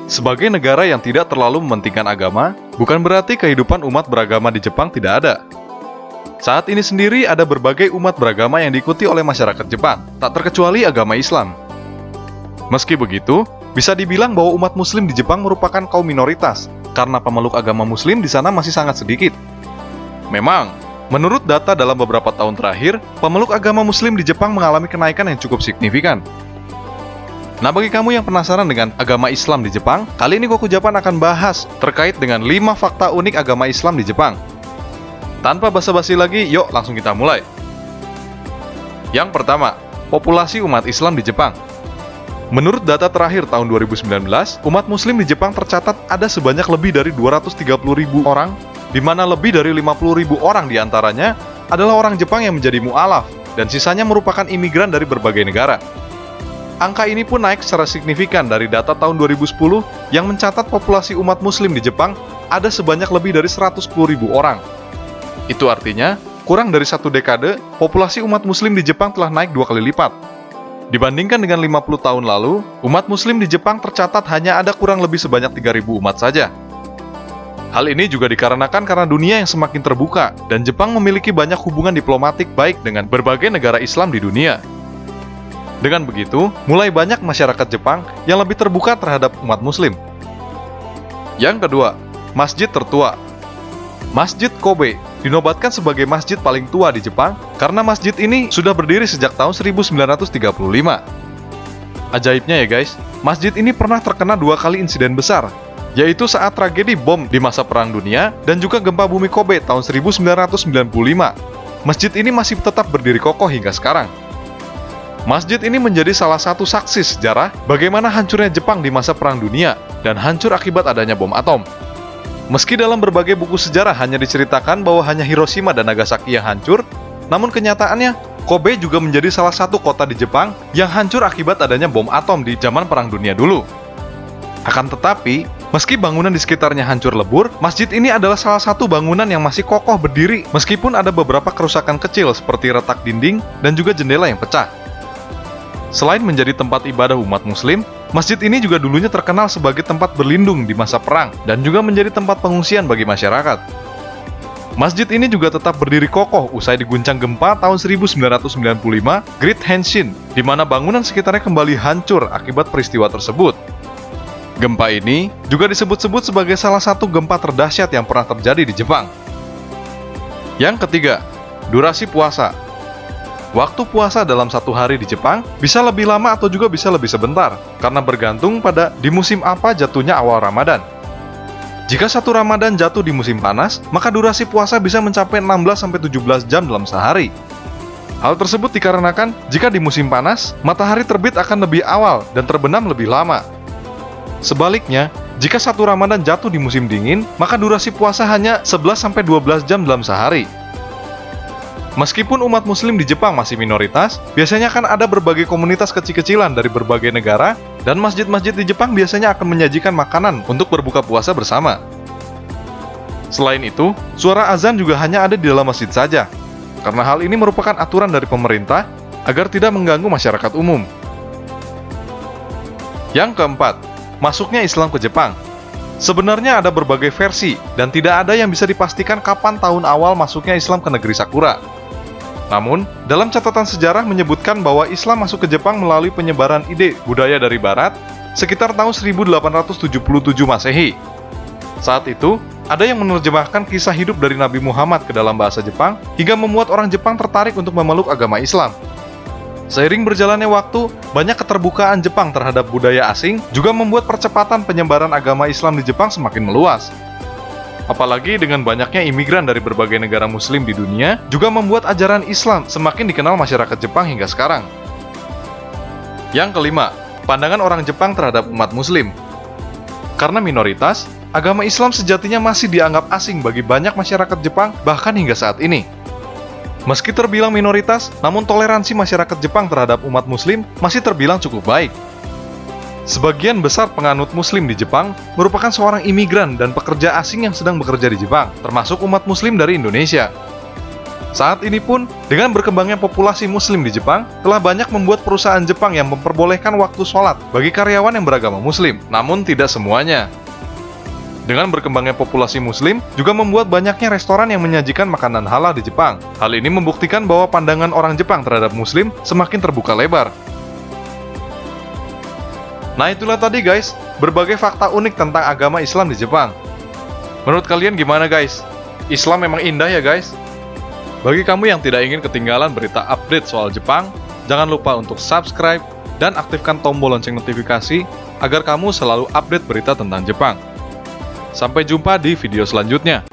Sebagai negara yang tidak terlalu mementingkan agama, bukan berarti kehidupan umat beragama di Jepang tidak ada. Saat ini sendiri ada berbagai umat beragama yang diikuti oleh masyarakat Jepang, tak terkecuali agama Islam. Meski begitu, bisa dibilang bahwa umat Muslim di Jepang merupakan kaum minoritas, karena pemeluk agama Muslim di sana masih sangat sedikit. Memang, menurut data dalam beberapa tahun terakhir, pemeluk agama Muslim di Jepang mengalami kenaikan yang cukup signifikan. Nah, bagi kamu yang penasaran dengan agama Islam di Jepang, kali ini Koku Japan akan bahas terkait dengan 5 fakta unik agama Islam di Jepang. Tanpa basa-basi lagi, yuk langsung kita mulai. Yang pertama, populasi umat Islam di Jepang. Menurut data terakhir tahun 2019, umat Muslim di Jepang tercatat ada sebanyak lebih dari 230.000 orang, di mana lebih dari 50.000 orang diantaranya adalah orang Jepang yang menjadi mu'alaf, dan sisanya merupakan imigran dari berbagai negara. Angka ini pun naik secara signifikan dari data tahun 2010 yang mencatat populasi umat Muslim di Jepang ada sebanyak lebih dari 110.000 orang. Itu artinya, kurang dari 1 dekade, populasi umat Muslim di Jepang telah naik 2 kali lipat. Dibandingkan dengan 50 tahun lalu, umat Muslim di Jepang tercatat hanya ada kurang lebih sebanyak 3.000 umat saja. Hal ini juga dikarenakan karena dunia yang semakin terbuka, dan Jepang memiliki banyak hubungan diplomatik baik dengan berbagai negara Islam di dunia. Dengan begitu, mulai banyak masyarakat Jepang yang lebih terbuka terhadap umat Muslim. Yang kedua, masjid tertua. Masjid Kobe dinobatkan sebagai masjid paling tua di Jepang karena masjid ini sudah berdiri sejak tahun 1935. Ajaibnya ya guys, masjid ini pernah terkena 2 kali insiden besar, yaitu saat tragedi bom di masa Perang Dunia dan juga gempa bumi Kobe tahun 1995. Masjid ini masih tetap berdiri kokoh hingga sekarang. Masjid ini menjadi salah satu saksi sejarah bagaimana hancurnya Jepang di masa Perang Dunia dan hancur akibat adanya bom atom. Meski dalam berbagai buku sejarah hanya diceritakan bahwa hanya Hiroshima dan Nagasaki yang hancur, namun kenyataannya Kobe juga menjadi salah satu kota di Jepang yang hancur akibat adanya bom atom di zaman Perang Dunia dulu. Akan tetapi, meski bangunan di sekitarnya hancur lebur, masjid ini adalah salah satu bangunan yang masih kokoh berdiri meskipun ada beberapa kerusakan kecil seperti retak dinding dan juga jendela yang pecah. Selain menjadi tempat ibadah umat Muslim, masjid ini juga dulunya terkenal sebagai tempat berlindung di masa perang dan juga menjadi tempat pengungsian bagi masyarakat. Masjid ini juga tetap berdiri kokoh usai diguncang gempa tahun 1995 Great Henshin, di mana bangunan sekitarnya kembali hancur akibat peristiwa tersebut. Gempa ini juga disebut-sebut sebagai salah satu gempa terdahsyat yang pernah terjadi di Jepang. Yang ketiga, durasi puasa. Waktu puasa dalam 1 hari di Jepang bisa lebih lama atau juga bisa lebih sebentar, karena bergantung pada di musim apa jatuhnya awal Ramadan. Jika 1 Ramadan jatuh di musim panas, maka durasi puasa bisa mencapai 16-17 jam dalam sehari. Hal tersebut dikarenakan jika di musim panas, matahari terbit akan lebih awal dan terbenam lebih lama. Sebaliknya, jika 1 Ramadan jatuh di musim dingin, maka durasi puasa hanya 11-12 jam dalam sehari. Meskipun umat Muslim di Jepang masih minoritas, biasanya kan ada berbagai komunitas kecil-kecilan dari berbagai negara, dan masjid-masjid di Jepang biasanya akan menyajikan makanan untuk berbuka puasa bersama. Selain itu, suara azan juga hanya ada di dalam masjid saja, karena hal ini merupakan aturan dari pemerintah agar tidak mengganggu masyarakat umum. Yang keempat, masuknya Islam ke Jepang. Sebenarnya ada berbagai versi, dan tidak ada yang bisa dipastikan kapan tahun awal masuknya Islam ke negeri Sakura. Namun, dalam catatan sejarah menyebutkan bahwa Islam masuk ke Jepang melalui penyebaran ide budaya dari Barat sekitar tahun 1877 Masehi. Saat itu, ada yang menerjemahkan kisah hidup dari Nabi Muhammad ke dalam bahasa Jepang hingga membuat orang Jepang tertarik untuk memeluk agama Islam. Seiring berjalannya waktu, banyak keterbukaan Jepang terhadap budaya asing juga membuat percepatan penyebaran agama Islam di Jepang semakin meluas. Apalagi dengan banyaknya imigran dari berbagai negara Muslim di dunia, juga membuat ajaran Islam semakin dikenal masyarakat Jepang hingga sekarang. Yang kelima, pandangan orang Jepang terhadap umat Muslim. Karena minoritas, agama Islam sejatinya masih dianggap asing bagi banyak masyarakat Jepang bahkan hingga saat ini. Meski terbilang minoritas, namun toleransi masyarakat Jepang terhadap umat Muslim masih terbilang cukup baik. Sebagian besar penganut Muslim di Jepang merupakan seorang imigran dan pekerja asing yang sedang bekerja di Jepang, termasuk umat Muslim dari Indonesia. Saat ini pun, dengan berkembangnya populasi muslim di Jepang, telah banyak membuat perusahaan Jepang yang memperbolehkan waktu sholat bagi karyawan yang beragama muslim, namun tidak semuanya. Dengan berkembangnya populasi muslim, juga membuat banyaknya restoran yang menyajikan makanan halal di Jepang. Hal ini membuktikan bahwa pandangan orang Jepang terhadap muslim semakin terbuka lebar. Nah itulah tadi guys, berbagai fakta unik tentang agama Islam di Jepang. Menurut kalian gimana guys? Islam memang indah ya guys? Bagi kamu yang tidak ingin ketinggalan berita update soal Jepang, jangan lupa untuk subscribe dan aktifkan tombol lonceng notifikasi agar kamu selalu update berita tentang Jepang. Sampai jumpa di video selanjutnya.